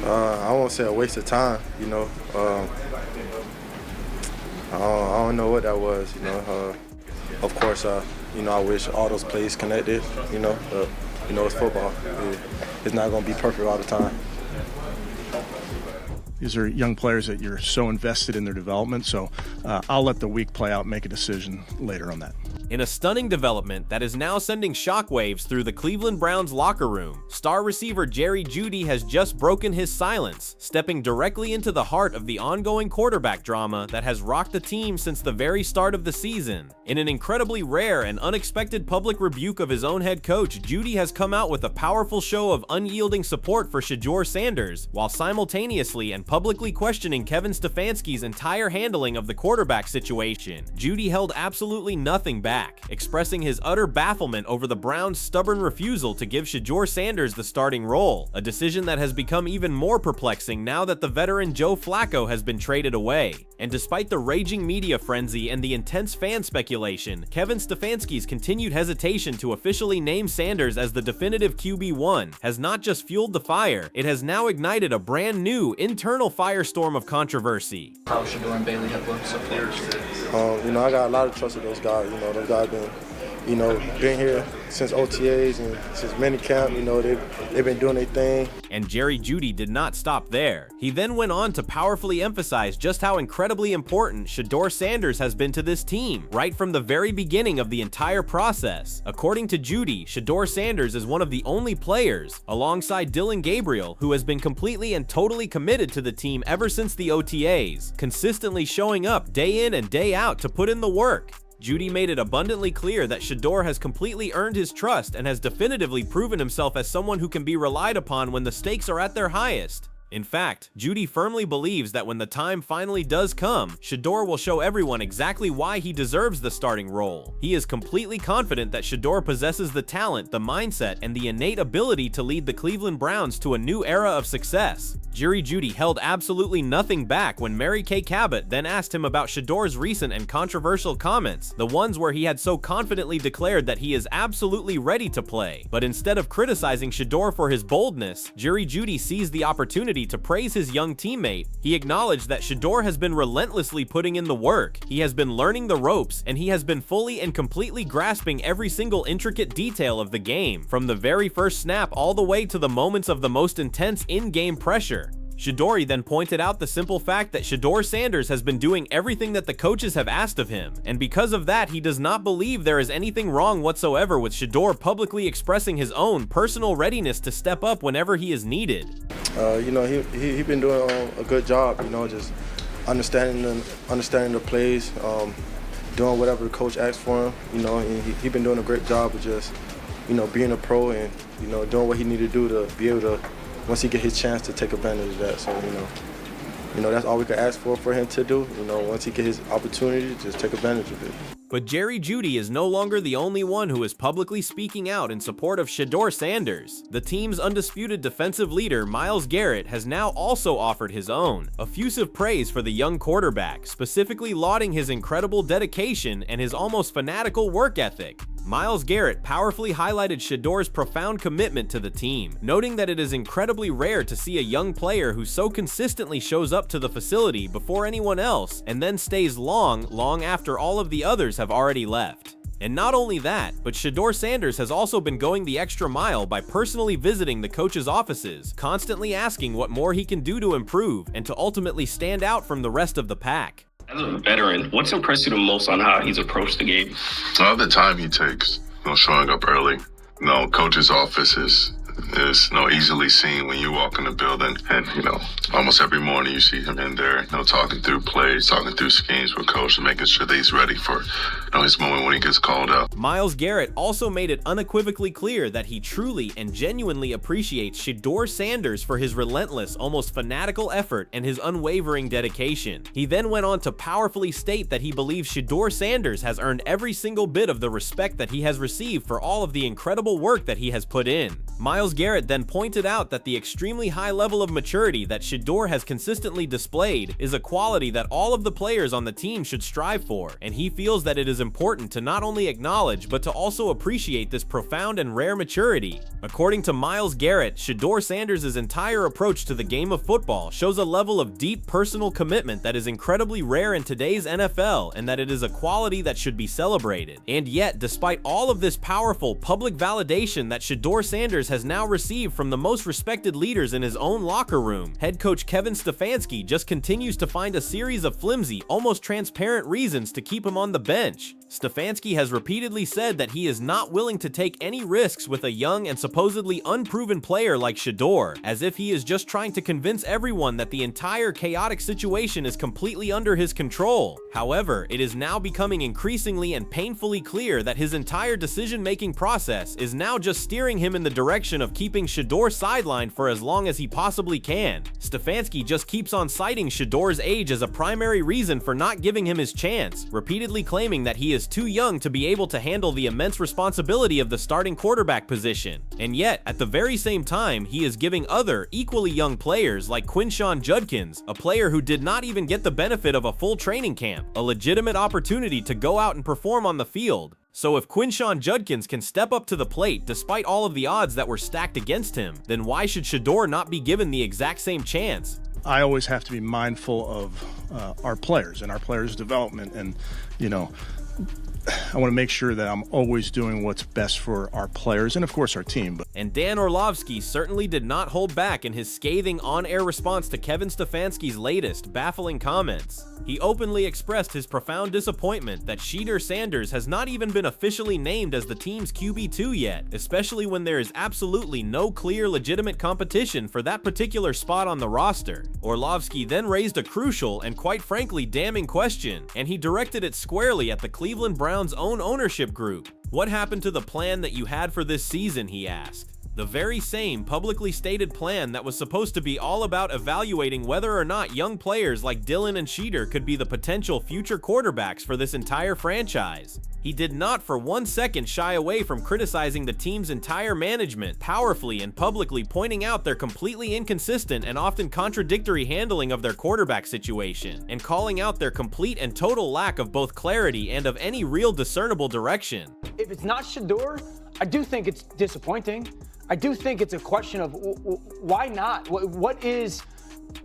I won't say a waste of time, you know. I don't know what that was, you know. Of course, you know, I wish all those plays connected, you know, but, you know, it's football. It's not going to be perfect all the time. These are young players that you're so invested in their development, so I'll let the week play out and make a decision later on that. In a stunning development that is now sending shockwaves through the Cleveland Browns locker room, star receiver Jeudy has just broken his silence, stepping directly into the heart of the ongoing quarterback drama that has rocked the team since the very start of the season. In an incredibly rare and unexpected public rebuke of his own head coach, Jeudy has come out with a powerful show of unyielding support for Shedeur Sanders, while simultaneously and publicly questioning Kevin Stefanski's entire handling of the quarterback situation. Jeudy held absolutely nothing back, expressing his utter bafflement over the Browns' stubborn refusal to give Shedeur Sanders the starting role, a decision that has become even more perplexing now that the veteran Joe Flacco has been traded away. And despite the raging media frenzy and the intense fan speculation, Kevin Stefanski's continued hesitation to officially name Sanders as the definitive QB1 has not just fueled the fire, it has now ignited a brand new internal firestorm of controversy. How Shedeur and Bailey have looked so far? You know, I got a lot of trust with those guys. You know, those guys been here since OTAs and since minicamp. You know, they've been doing their thing. And Jeudy did not stop there. He then went on to powerfully emphasize just how incredibly important Shedeur Sanders has been to this team, right from the very beginning of the entire process. According to Jeudy, Shedeur Sanders is one of the only players, alongside Dillon Gabriel, who has been completely and totally committed to the team ever since the OTAs, consistently showing up day in and day out to put in the work. Jeudy made it abundantly clear that Shedeur has completely earned his trust and has definitively proven himself as someone who can be relied upon when the stakes are at their highest. In fact, Jeudy firmly believes that when the time finally does come, Shedeur will show everyone exactly why he deserves the starting role. He is completely confident that Shedeur possesses the talent, the mindset, and the innate ability to lead the Cleveland Browns to a new era of success. Jeudy held absolutely nothing back when Mary Kay Cabot then asked him about Shedeur's recent and controversial comments, the ones where he had so confidently declared that he is absolutely ready to play. But instead of criticizing Shedeur for his boldness, Jeudy seized the opportunity to praise his young teammate. He acknowledged that Shedeur has been relentlessly putting in the work, he has been learning the ropes, and he has been fully and completely grasping every single intricate detail of the game, from the very first snap all the way to the moments of the most intense in-game pressure. Jeudy then pointed out the simple fact that Shedeur Sanders has been doing everything that the coaches have asked of him, and because of that, he does not believe there is anything wrong whatsoever with Shedeur publicly expressing his own personal readiness to step up whenever he is needed. You know, he been doing a good job, you know, just understanding the plays, doing whatever the coach asks for him, you know, and he been doing a great job of just, you know, being a pro and, you know, doing what he need to do to be able to, once he get his chance, to take advantage of that. So, you know, that's all we could ask for him to do. You know, once he get his opportunity, just take advantage of it. But Jeudy is no longer the only one who is publicly speaking out in support of Shedeur Sanders. The team's undisputed defensive leader, Myles Garrett, has now also offered his own effusive praise for the young quarterback, specifically lauding his incredible dedication and his almost fanatical work ethic. Myles Garrett powerfully highlighted Shedeur's profound commitment to the team, noting that it is incredibly rare to see a young player who so consistently shows up to the facility before anyone else and then stays long after all of the others have already left. And not only that, but Shedeur Sanders has also been going the extra mile by personally visiting the coaches' offices, constantly asking what more he can do to improve and to ultimately stand out from the rest of the pack. As a veteran, what's impressed you the most on how he's approached the game? The time he takes, showing up early. Coach's office is easily seen when you walk in the building. And, almost every morning you see him in there, talking through plays, talking through schemes with coach and making sure that he's ready for, his moment when he gets called up. Myles Garrett also made it unequivocally clear that he truly and genuinely appreciates Shedeur Sanders for his relentless, almost fanatical effort and his unwavering dedication. He then went on to powerfully state that he believes Shedeur Sanders has earned every single bit of the respect that he has received for all of the incredible work that he has put in. Myles Garrett then pointed out that the extremely high level of maturity that Shedeur has consistently displayed is a quality that all of the players on the team should strive for, and he feels that it is important to not only acknowledge but to also appreciate this profound and rare maturity. According to Myles Garrett, Shedeur Sanders' entire approach to the game of football shows a level of deep personal commitment that is incredibly rare in today's NFL, and that it is a quality that should be celebrated. And yet, despite all of this powerful public validation that Shedeur Sanders has now received from the most respected leaders in his own locker room, head coach Kevin Stefanski just continues to find a series of flimsy, almost transparent reasons to keep him on the bench. Stefanski has repeatedly said that he is not willing to take any risks with a young and supposedly unproven player like Shedeur, as if he is just trying to convince everyone that the entire chaotic situation is completely under his control. However, it is now becoming increasingly and painfully clear that his entire decision-making process is now just steering him in the direction of keeping Shedeur sidelined for as long as he possibly can. Stefanski just keeps on citing Shedeur's age as a primary reason for not giving him his chance, repeatedly claiming that he is too young to be able to handle the immense responsibility of the starting quarterback position. And yet, at the very same time, he is giving other, equally young players like Judkins, a player who did not even get the benefit of a full training camp, a legitimate opportunity to go out and perform on the field. So if Judkins can step up to the plate despite all of the odds that were stacked against him, then why should Shedeur not be given the exact same chance? I always have to be mindful of our players and our players' development, and I want to make sure that I'm always doing what's best for our players and, of course, our team. And Dan Orlovsky certainly did not hold back in his scathing on-air response to Kevin Stefanski's latest, baffling comments. He openly expressed his profound disappointment that Shedeur Sanders has not even been officially named as the team's QB2 yet, especially when there is absolutely no clear, legitimate competition for that particular spot on the roster. Orlovsky then raised a crucial and, quite frankly, damning question, and he directed it squarely at the Cleveland Browns' own ownership group. What happened to the plan that you had for this season, he asked. The very same publicly stated plan that was supposed to be all about evaluating whether or not young players like Dillon and Shedeur could be the potential future quarterbacks for this entire franchise. He did not for 1 second shy away from criticizing the team's entire management, powerfully and publicly pointing out their completely inconsistent and often contradictory handling of their quarterback situation, and calling out their complete and total lack of both clarity and of any real discernible direction. If it's not Shedeur, I do think it's disappointing. I do think it's a question of why not?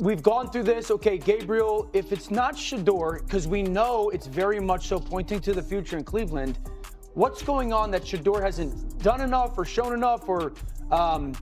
We've gone through this. Okay, Gabriel, if it's not Shedeur, because we know it's very much so pointing to the future in Cleveland, what's going on that Shedeur hasn't done enough or shown enough or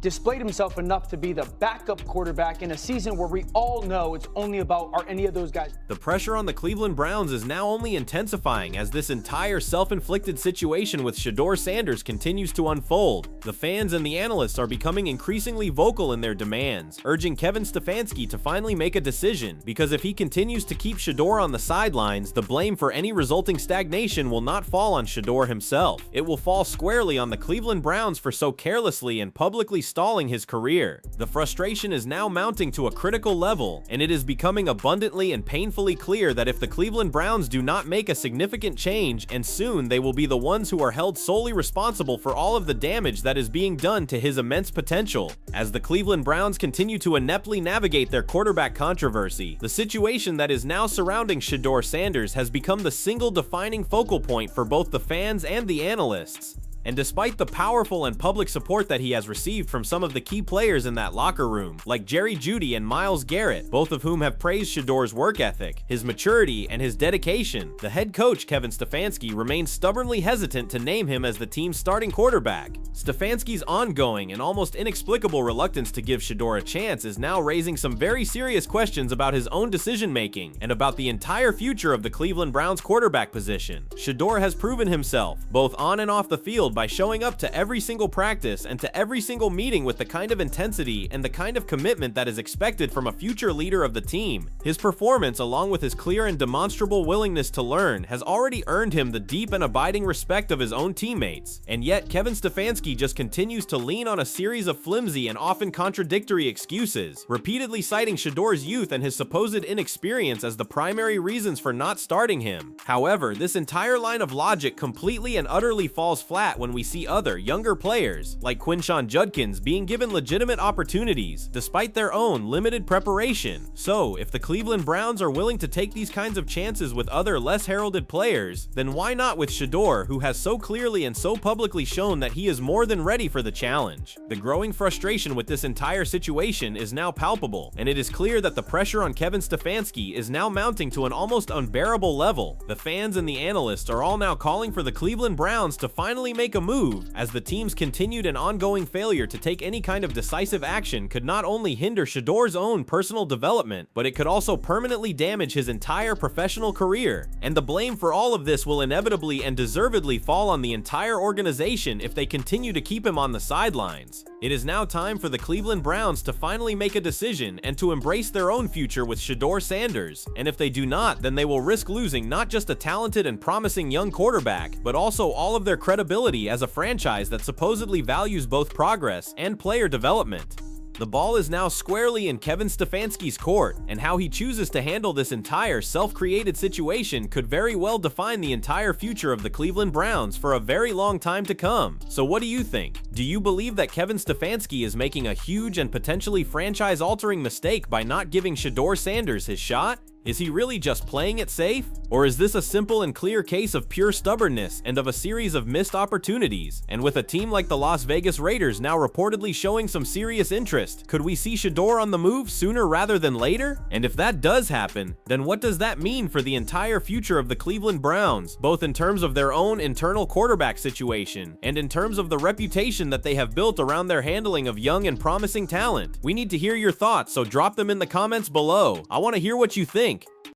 displayed himself enough to be the backup quarterback in a season where we all know it's only about are any of those guys? The pressure on the Cleveland Browns is now only intensifying as this entire self-inflicted situation with Shedeur Sanders continues to unfold. The fans and the analysts are becoming increasingly vocal in their demands, urging Kevin Stefanski to finally make a decision, because if he continues to keep Shedeur on the sidelines, the blame for any resulting stagnation will not fall on Shedeur himself. It will fall squarely on the Cleveland Browns for so carelessly and publicly stalling his career. The frustration is now mounting to a critical level, and it is becoming abundantly and painfully clear that if the Cleveland Browns do not make a significant change, and soon, they will be the ones who are held solely responsible for all of the damage that is being done to his immense potential. As the Cleveland Browns continue to ineptly navigate their quarterback controversy, the situation that is now surrounding Shedeur Sanders has become the single defining focal point for both the fans and the analysts. And despite the powerful and public support that he has received from some of the key players in that locker room, like Jeudy and Myles Garrett, both of whom have praised Shedeur's work ethic, his maturity, and his dedication, the head coach Kevin Stefanski remains stubbornly hesitant to name him as the team's starting quarterback. Stefanski's ongoing and almost inexplicable reluctance to give Shedeur a chance is now raising some very serious questions about his own decision-making and about the entire future of the Cleveland Browns quarterback position. Shedeur has proven himself, both on and off the field, by showing up to every single practice and to every single meeting with the kind of intensity and the kind of commitment that is expected from a future leader of the team. His performance, along with his clear and demonstrable willingness to learn, has already earned him the deep and abiding respect of his own teammates. And yet, Kevin Stefanski just continues to lean on a series of flimsy and often contradictory excuses, repeatedly citing Shedeur's youth and his supposed inexperience as the primary reasons for not starting him. However, this entire line of logic completely and utterly falls flat when we see other, younger players, like Quinshon Judkins, being given legitimate opportunities, despite their own limited preparation. So, if the Cleveland Browns are willing to take these kinds of chances with other less heralded players, then why not with Shedeur, who has so clearly and so publicly shown that he is more than ready for the challenge? The growing frustration with this entire situation is now palpable, and it is clear that the pressure on Kevin Stefanski is now mounting to an almost unbearable level. The fans and the analysts are all now calling for the Cleveland Browns to finally make a move, as the team's continued and ongoing failure to take any kind of decisive action could not only hinder Shedeur's own personal development, but it could also permanently damage his entire professional career. And the blame for all of this will inevitably and deservedly fall on the entire organization if they continue to keep him on the sidelines. It is now time for the Cleveland Browns to finally make a decision and to embrace their own future with Shedeur Sanders. And if they do not, then they will risk losing not just a talented and promising young quarterback, but also all of their credibility as a franchise that supposedly values both progress and player development. The ball is now squarely in Kevin Stefanski's court, and how he chooses to handle this entire self-created situation could very well define the entire future of the Cleveland Browns for a very long time to come. So what do you think? Do you believe that Kevin Stefanski is making a huge and potentially franchise-altering mistake by not giving Shedeur Sanders his shot? Is he really just playing it safe? Or is this a simple and clear case of pure stubbornness and of a series of missed opportunities? And with a team like the Las Vegas Raiders now reportedly showing some serious interest, could we see Shedeur on the move sooner rather than later? And if that does happen, then what does that mean for the entire future of the Cleveland Browns, both in terms of their own internal quarterback situation and in terms of the reputation that they have built around their handling of young and promising talent? We need to hear your thoughts, so drop them in the comments below. I want to hear what you think.